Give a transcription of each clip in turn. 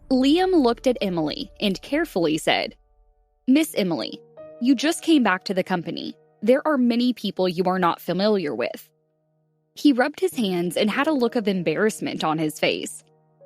Liam looked at Emily and carefully said, "Miss Emily, you just came back to the company. There are many people you are not familiar with." He rubbed his hands and had a look of embarrassment on his face.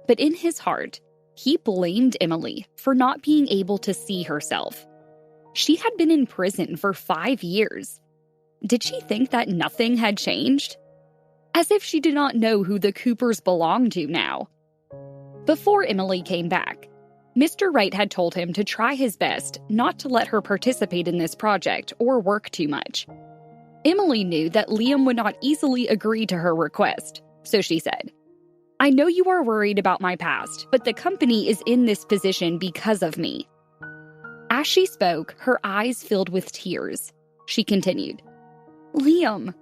But in his heart, he blamed Emily for not being able to see herself. She had been in prison for 5 years. Did she think that nothing had changed? As if she did not know who the Coopers belonged to now. Before Emily came back, Mr. Wright had told him to try his best not to let her participate in this project or work too much. Emily knew that Liam would not easily agree to her request, so she said, "I know you are worried about my past, but the company is in this position because of me." As she spoke, her eyes filled with tears. She continued, "Liam,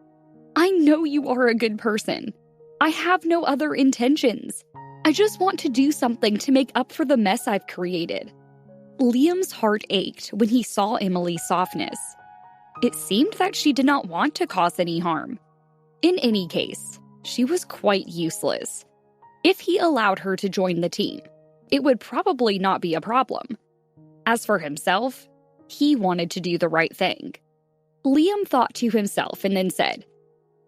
I know you are a good person. I have no other intentions. I just want to do something to make up for the mess I've created." Liam's heart ached when he saw Emily's softness. It seemed that she did not want to cause any harm. In any case, she was quite useless. If he allowed her to join the team, it would probably not be a problem. As for himself, he wanted to do the right thing. Liam thought to himself and then said,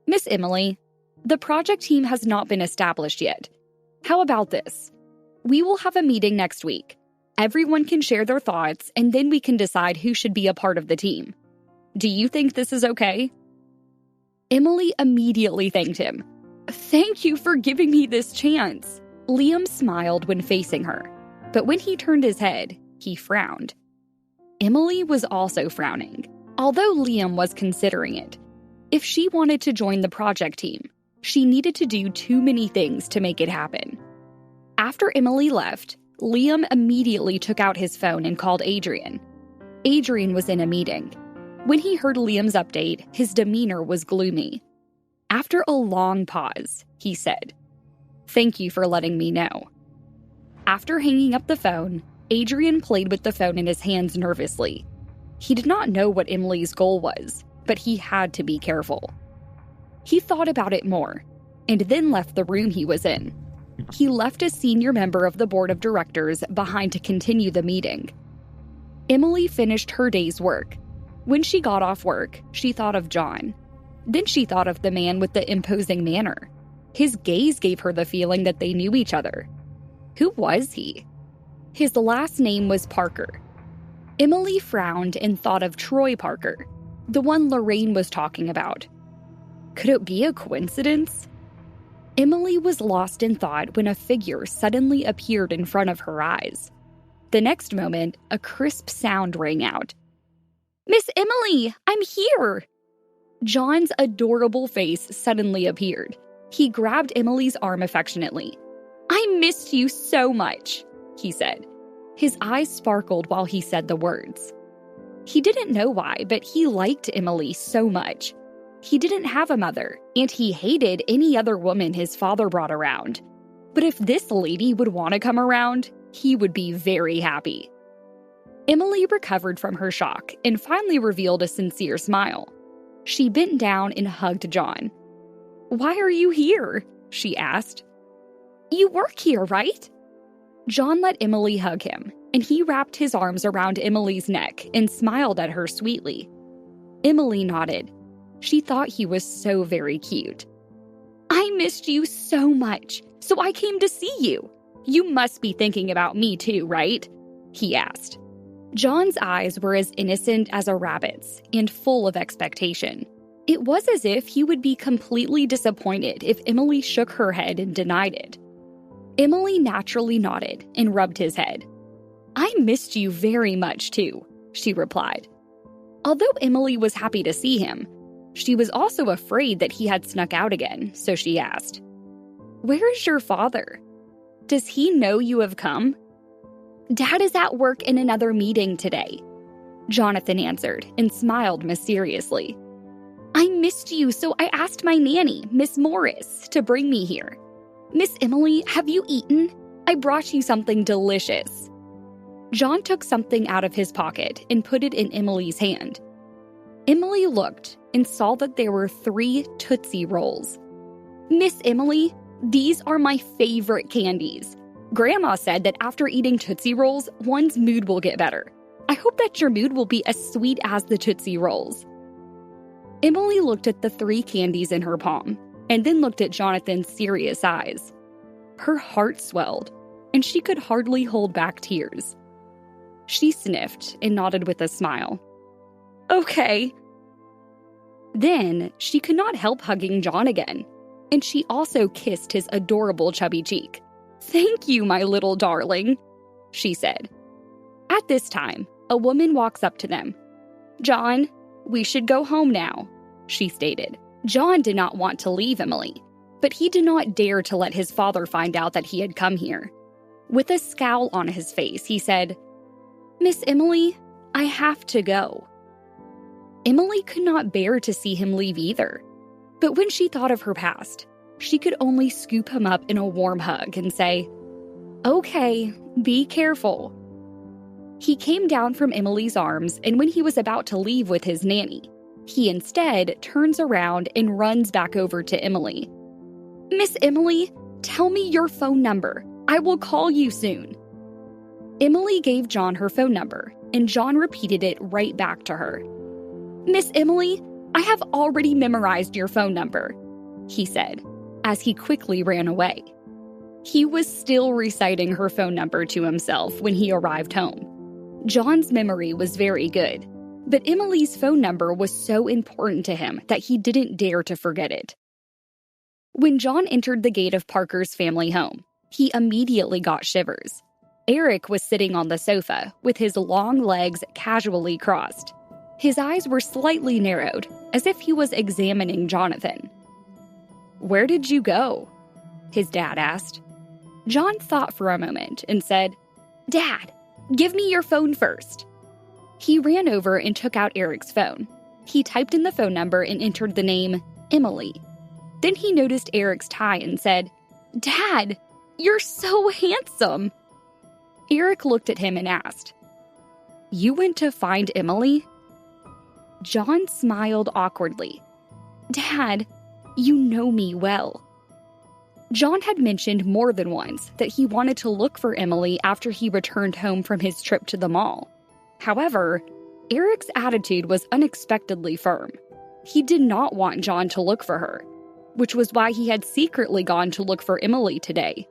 "Miss Emily, the project team has not been established yet. How about this? We will have a meeting next week. Everyone can share their thoughts, and then we can decide who should be a part of the team. Do you think this is okay?" Emily immediately thanked him. "Thank you for giving me this chance." Liam smiled when facing her, but when he turned his head, he frowned. Emily was also frowning, although Liam was considering it. If she wanted to join the project team, she needed to do too many things to make it happen. After Emily left, Liam immediately took out his phone and called Adrian. Adrian was in a meeting. When he heard Liam's update, his demeanor was gloomy. After a long pause, he said, "Thank you for letting me know." After hanging up the phone, Adrian played with the phone in his hands nervously. He did not know what Emily's goal was, but he had to be careful. He thought about it more, and then left the room he was in. He left a senior member of the board of directors behind to continue the meeting. Emily finished her day's work. When she got off work, she thought of John. Then she thought of the man with the imposing manner. His gaze gave her the feeling that they knew each other. Who was he? His last name was Parker. Emily frowned and thought of Troy Parker, the one Lorraine was talking about. Could it be a coincidence? Emily was lost in thought when a figure suddenly appeared in front of her eyes. The next moment, a crisp sound rang out. "Miss Emily, I'm here!" John's adorable face suddenly appeared. He grabbed Emily's arm affectionately. "I missed you so much," he said. His eyes sparkled while he said the words. He didn't know why, but he liked Emily so much. He didn't have a mother, and he hated any other woman his father brought around. But if this lady would want to come around, he would be very happy. Emily recovered from her shock and finally revealed a sincere smile. She bent down and hugged John. "Why are you here?" she asked. "You work here, right?" John let Emily hug him, and he wrapped his arms around Emily's neck and smiled at her sweetly. Emily nodded. She thought he was so very cute. "I missed you so much, so I came to see you. You must be thinking about me too, right?" he asked. John's eyes were as innocent as a rabbit's and full of expectation. It was as if he would be completely disappointed if Emily shook her head and denied it. Emily naturally nodded and rubbed his head. "I missed you very much too," she replied. Although Emily was happy to see him, she was also afraid that he had snuck out again, so she asked, "Where is your father? Does he know you have come?" "Dad is at work in another meeting today," Jonathan answered and smiled mysteriously. "I missed you, so I asked my nanny, Miss Morris, to bring me here. Miss Emily, have you eaten? I brought you something delicious." John took something out of his pocket and put it in Emily's hand. Emily looked and saw that there were 3 Tootsie Rolls. "Miss Emily, these are my favorite candies. Grandma said that after eating Tootsie Rolls, one's mood will get better. I hope that your mood will be as sweet as the Tootsie Rolls." Emily looked at the 3 candies in her palm, and then looked at Jonathan's serious eyes. Her heart swelled, and she could hardly hold back tears. She sniffed and nodded with a smile. "Okay." Then she could not help hugging John again, and she also kissed his adorable chubby cheek. "Thank you, my little darling," she said. At this time, a woman walks up to them. "John, we should go home now," she stated. John did not want to leave Emily, but he did not dare to let his father find out that he had come here. With a scowl on his face, he said, "Miss Emily, I have to go." Emily could not bear to see him leave either, but when she thought of her past, she could only scoop him up in a warm hug and say, "Okay, be careful." He came down from Emily's arms, and when he was about to leave with his nanny, he instead turns around and runs back over to Emily. "Miss Emily, tell me your phone number. I will call you soon." Emily gave John her phone number, and John repeated it right back to her. "Miss Emily, I have already memorized your phone number," he said, as he quickly ran away. He was still reciting her phone number to himself when he arrived home. John's memory was very good, but Emily's phone number was so important to him that he didn't dare to forget it. When John entered the gate of Parker's family home, he immediately got shivers. Eric was sitting on the sofa with his long legs casually crossed. His eyes were slightly narrowed, as if he was examining Jonathan. "Where did you go?" his dad asked. John thought for a moment and said, "Dad, give me your phone first." He ran over and took out Eric's phone. He typed in the phone number and entered the name Emily. Then he noticed Eric's tie and said, "Dad, you're so handsome." Eric looked at him and asked, "You went to find Emily?" John smiled awkwardly. "Dad, you know me well." John had mentioned more than once that he wanted to look for Emily after he returned home from his trip to the mall. However, Eric's attitude was unexpectedly firm. He did not want John to look for her, which was why he had secretly gone to look for Emily today.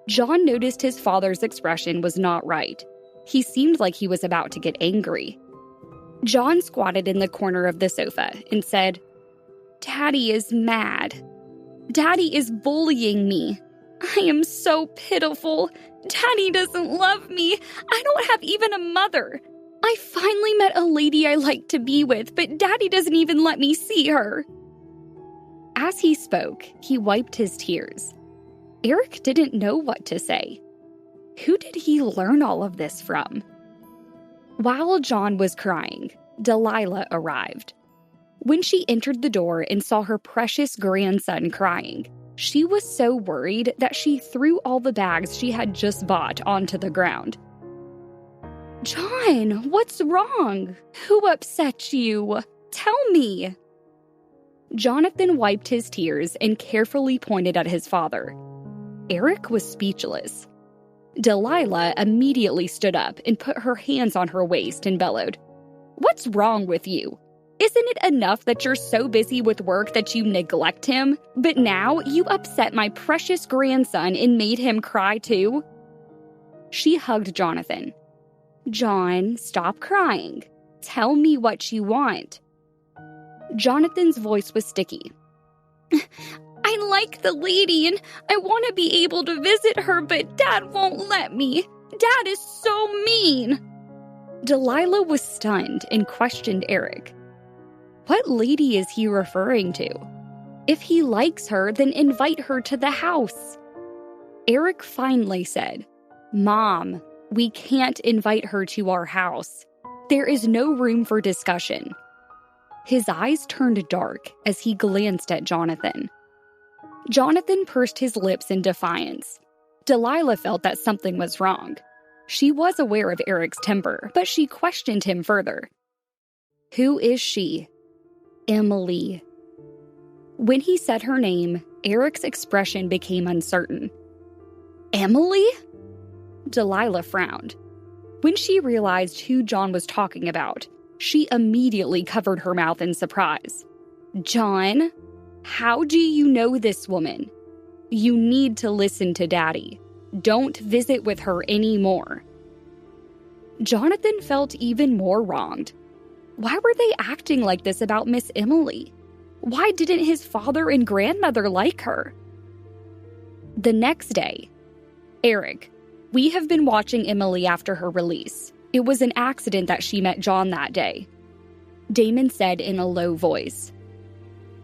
John noticed his father's expression was not right. He seemed like he was about to get angry. John squatted in the corner of the sofa and said, "Daddy is mad. Daddy is bullying me. I am so pitiful. Daddy doesn't love me. I don't have even a mother. I finally met a lady I like to be with, but Daddy doesn't even let me see her." As he spoke, he wiped his tears. Eric didn't know what to say. Who did he learn all of this from? While John was crying, Delilah arrived. When she entered the door and saw her precious grandson crying, she was so worried that she threw all the bags she had just bought onto the ground. "John, what's wrong? Who upset you? Tell me." Jonathan wiped his tears and carefully pointed at his father. Eric was speechless. Delilah immediately stood up and put her hands on her waist and bellowed, "What's wrong with you? Isn't it enough that you're so busy with work that you neglect him? But now you upset my precious grandson and made him cry too?" She hugged Jonathan. "John, stop crying. Tell me what you want." Jonathan's voice was sticky. "I like the lady and I want to be able to visit her, but Dad won't let me. Dad is so mean." Delilah was stunned and questioned Eric. What lady is he referring to? If he likes her, then invite her to the house. Eric finally said, "Mom, we can't invite her to our house. There is no room for discussion." His eyes turned dark as he glanced at Jonathan. Jonathan pursed his lips in defiance. Delilah felt that something was wrong. She was aware of Eric's temper, but she questioned him further. "Who is she?" "Emily." When he said her name, Eric's expression became uncertain. Emily? Delilah frowned. When she realized who John was talking about, she immediately covered her mouth in surprise. John, how do you know this woman? You need to listen to Daddy. Don't visit with her anymore. Jonathan felt even more wronged. Why were they acting like this about Miss Emily? Why didn't his father and grandmother like her? The next day, Eric, we have been watching Emily after her release. It was an accident that she met John that day, Damon said in a low voice.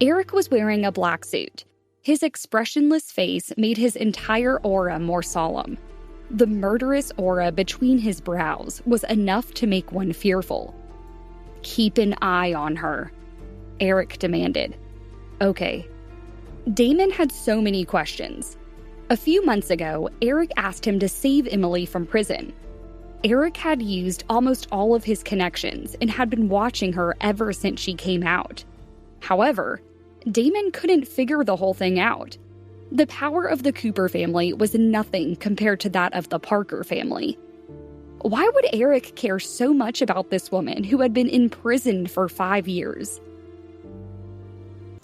Eric was wearing a black suit. His expressionless face made his entire aura more solemn. The murderous aura between his brows was enough to make one fearful. Keep an eye on her, Eric demanded. Okay. Damon had so many questions. A few months ago, Eric asked him to save Emily from prison. Eric had used almost all of his connections and had been watching her ever since she came out. However, Damon couldn't figure the whole thing out. The power of the Cooper family was nothing compared to that of the Parker family. Why would Eric care so much about this woman who had been imprisoned for 5 years?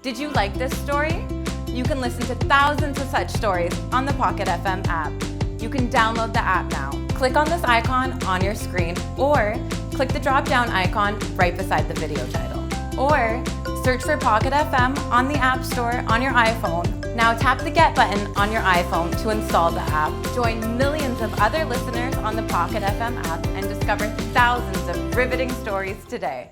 Did you like this story? You can listen to thousands of such stories on the Pocket FM app. You can download the app now. Click on this icon on your screen, or click the drop-down icon right beside the video title. Or search for Pocket FM on the App Store on your iPhone. Now tap the Get button on your iPhone to install the app. Join millions of other listeners on the Pocket FM app and discover thousands of riveting stories today.